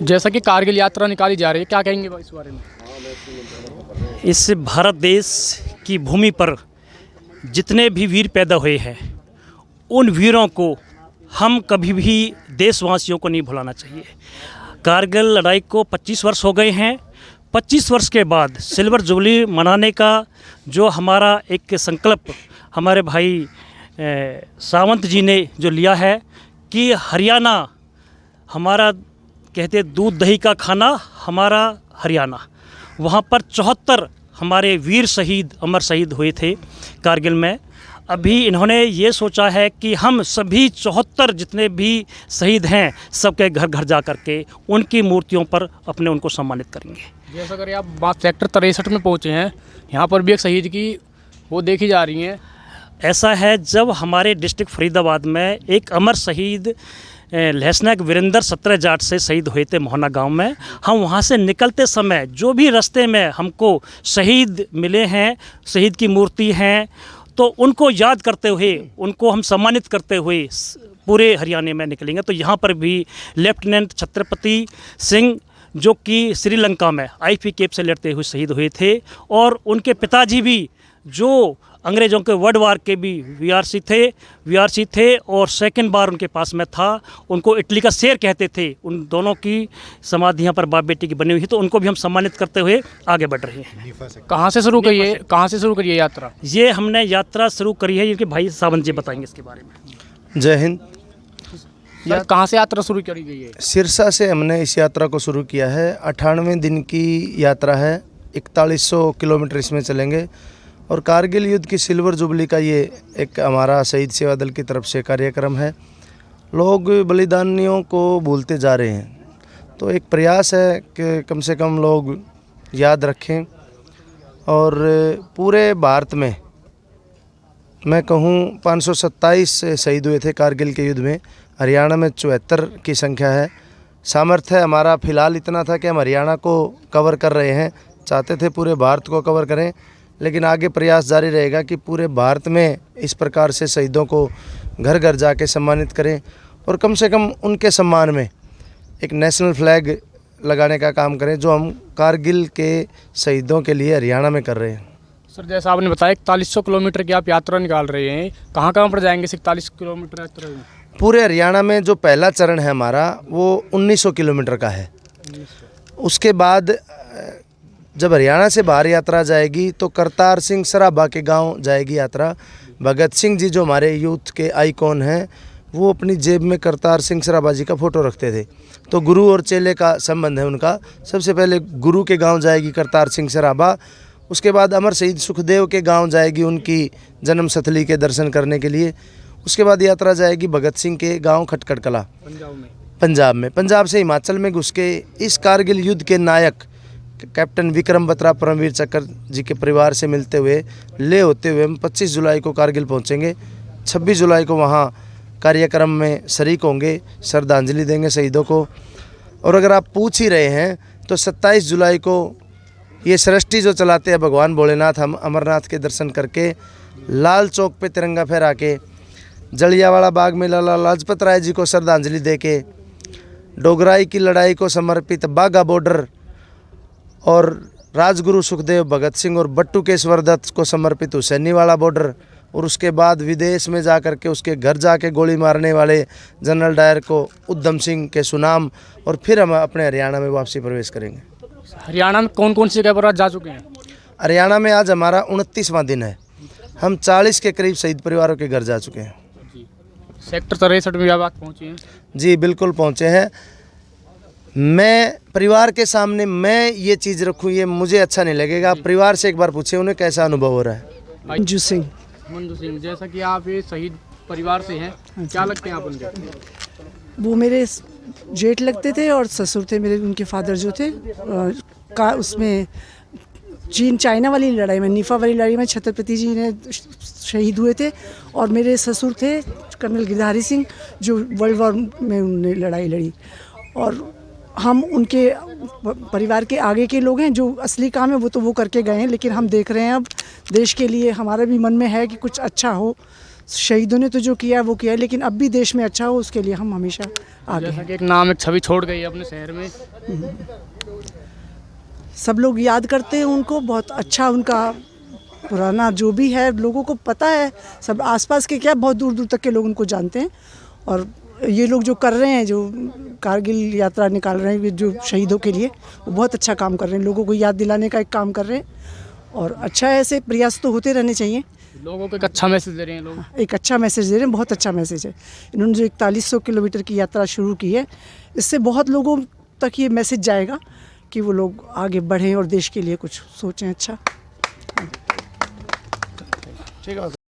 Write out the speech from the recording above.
जैसा कि कारगिल यात्रा निकाली जा रही है, क्या कहेंगे भाई इस बारे में? इस भारत देश की भूमि पर जितने भी वीर पैदा हुए हैं, उन वीरों को हम कभी भी देशवासियों को नहीं भुलाना चाहिए। कारगिल लड़ाई को 25 वर्ष हो गए हैं। 25 वर्ष के बाद सिल्वर जुबली मनाने का जो हमारा एक संकल्प हमारे भाई सावंत जी ने जो लिया है कि हरियाणा हमारा, कहते दूध दही का खाना हमारा हरियाणा, वहाँ पर 74 हमारे वीर शहीद अमर शहीद हुए थे कारगिल में। अभी इन्होंने ये सोचा है कि हम सभी 74 जितने भी शहीद हैं सबके घर घर जा कर के उनकी मूर्तियों पर अपने उनको सम्मानित करेंगे। जैसा करिए आप बात सेक्टर 63 में पहुँचे हैं, यहाँ पर भी एक शहीद की वो देखी जा रही हैं। ऐसा है, जब हमारे डिस्ट्रिक्ट फरीदाबाद में एक अमर शहीद लेफ्टिनेंट वीरेंद्र 17 जाट से शहीद हुए थे मोहना गांव में, हम वहां से निकलते समय जो भी रास्ते में हमको शहीद मिले हैं, शहीद की मूर्ति हैं, तो उनको याद करते हुए, उनको हम सम्मानित करते हुए पूरे हरियाणा में निकलेंगे। तो यहाँ पर भी लेफ्टिनेंट छत्रपति सिंह जो कि श्रीलंका में आईपी कैप से लड़ते हुए शहीद हुए थे, और उनके पिताजी भी जो अंग्रेज़ों के वर्ल्ड वार के भी वीआरसी थे और सेकंड बार उनके पास में था। उनको इटली का शेर कहते थे। उन दोनों की समाधि यहाँ पर बाप बेटी की बनी हुई है, तो उनको भी हम सम्मानित करते हुए आगे बढ़ रहे हैं। कहाँ से शुरू करिए यात्रा? ये हमने यात्रा शुरू करी है, ये भाई सावंत जी बताएंगे इसके बारे में। जय हिंद। कहाँ से यात्रा शुरू करी गई है? सिरसा से हमने इस यात्रा को शुरू किया है। 98 दिन की यात्रा है, 4100 किलोमीटर इसमें चलेंगे, और कारगिल युद्ध की सिल्वर जुबली का ये एक हमारा शहीद सेवा दल की तरफ से कार्यक्रम है। लोग बलिदानियों को भूलते जा रहे हैं, तो एक प्रयास है कि कम से कम लोग याद रखें। और पूरे भारत में मैं कहूँ 527 शहीद हुए थे कारगिल के युद्ध में। हरियाणा में 74 की संख्या है। सामर्थ्य हमारा फ़िलहाल इतना था कि हम हरियाणा को कवर कर रहे हैं, चाहते थे पूरे भारत को कवर करें, लेकिन आगे प्रयास जारी रहेगा कि पूरे भारत में इस प्रकार से शहीदों को घर घर जाके सम्मानित करें, और कम से कम उनके सम्मान में एक नेशनल फ्लैग लगाने का काम करें, जो हम कारगिल के शहीदों के लिए हरियाणा में कर रहे हैं। सर, जैसा आपने बताया 4100 किलोमीटर की आप यात्रा निकाल रहे हैं, कहाँ कहाँ पर जाएंगे 41 किलोमीटर यात्रा में? पूरे हरियाणा में जो पहला चरण है हमारा वो 1900 किलोमीटर का है। उसके बाद जब हरियाणा से बाहर यात्रा जाएगी तो करतार सिंह सराभा के गांव जाएगी यात्रा। भगत सिंह जी जो हमारे यूथ के आइकॉन हैं, वो अपनी जेब में करतार सिंह सराभा जी का फ़ोटो रखते थे, तो गुरु और चेले का संबंध है उनका। सबसे पहले गुरु के गांव जाएगी करतार सिंह सराभा, उसके बाद अमर शहीद सुखदेव के गांव जाएगी उनकी जन्म स्थली के दर्शन करने के लिए। उसके बाद यात्रा जाएगी भगत सिंह के गाँव खटखट कला पंजाब में। पंजाब से हिमाचल में घुस के इस कारगिल युद्ध के नायक कैप्टन विक्रम बत्रा परमवीर चक्र जी के परिवार से मिलते हुए ले होते हुए हम 25 जुलाई को कारगिल पहुंचेंगे। 26 जुलाई को वहां कार्यक्रम में शरीक होंगे, श्रद्धांजलि देंगे शहीदों को। और अगर आप पूछ ही रहे हैं तो 27 जुलाई को ये सृष्टि जो चलाते हैं भगवान भोलेनाथ, हम अमरनाथ के दर्शन करके लाल चौक पे तिरंगा फहरा के, जलियांवाला बाग में लाला लाजपत राय जी को श्रद्धांजलि दे के, डोगराई की लड़ाई को समर्पित बाघा बॉर्डर और राजगुरु सुखदेव भगत सिंह और बट्टू केशवर दत्त को समर्पित हुसैनीवाला बॉर्डर, और उसके बाद विदेश में जा कर के उसके घर जाके गोली मारने वाले जनरल डायर को उधम सिंह के सुनाम, और फिर हम अपने हरियाणा में वापसी प्रवेश करेंगे। हरियाणा में कौन कौन सी जगह पर आज जा चुके हैं? हरियाणा में आज हमारा 29वां दिन है। हम 40 के करीब शहीद परिवारों के घर जा चुके हैं। सेक्टर 63 में आप पहुँचे हैं? जी बिल्कुल पहुँचे हैं। मैं परिवार के सामने मैं ये चीज़ रखूँ, ये मुझे अच्छा नहीं लगेगा। परिवार से एक बार पूछे उन्हें कैसा अनुभव हो रहा है। मंजू सिंह, जैसा कि आप ये शहीद परिवार से हैं, क्या लगते हैं आप उनके? वो मेरे जेठ लगते थे और ससुर थे मेरे, उनके फादर जो थे उसमें चाइना वाली लड़ाई में, निफा वाली लड़ाई में छत्रपति जी ने शहीद हुए थे। और मेरे ससुर थे कर्नल गिरधारी सिंह, जो वर्ल्ड वॉर में उन्होंने लड़ाई लड़ी। और हम उनके परिवार के आगे के लोग हैं, जो असली काम है वो तो वो करके गए हैं, लेकिन हम देख रहे हैं अब देश के लिए हमारा भी मन में है कि कुछ अच्छा हो। शहीदों ने तो जो किया है वो किया है, लेकिन अब भी देश में अच्छा हो उसके लिए हम हमेशा आगे जैसा हैं। कि एक नाम, एक छवि छोड़ गई है अपने शहर में। सब लोग याद करते हैं उनको, बहुत अच्छा उनका पुराना जो भी है लोगों को पता है, सब आसपास के क्या बहुत दूर दूर तक के लोग उनको जानते हैं। और ये लोग जो कर रहे हैं, जो कारगिल यात्रा निकाल रहे हैं जो शहीदों के लिए, वो बहुत अच्छा काम कर रहे हैं, लोगों को याद दिलाने का एक काम कर रहे हैं। और अच्छा है, ऐसे प्रयास तो होते रहने चाहिए। लोगों को एक अच्छा मैसेज दे रहे हैं लोग। एक अच्छा मैसेज दे रहे हैं, बहुत अच्छा मैसेज है। इन्होंने जो 4100 किलोमीटर की यात्रा शुरू की है, इससे बहुत लोगों तक ये मैसेज जाएगा कि वो लोग आगे बढ़ें और देश के लिए कुछ सोचें अच्छा। ठीक है।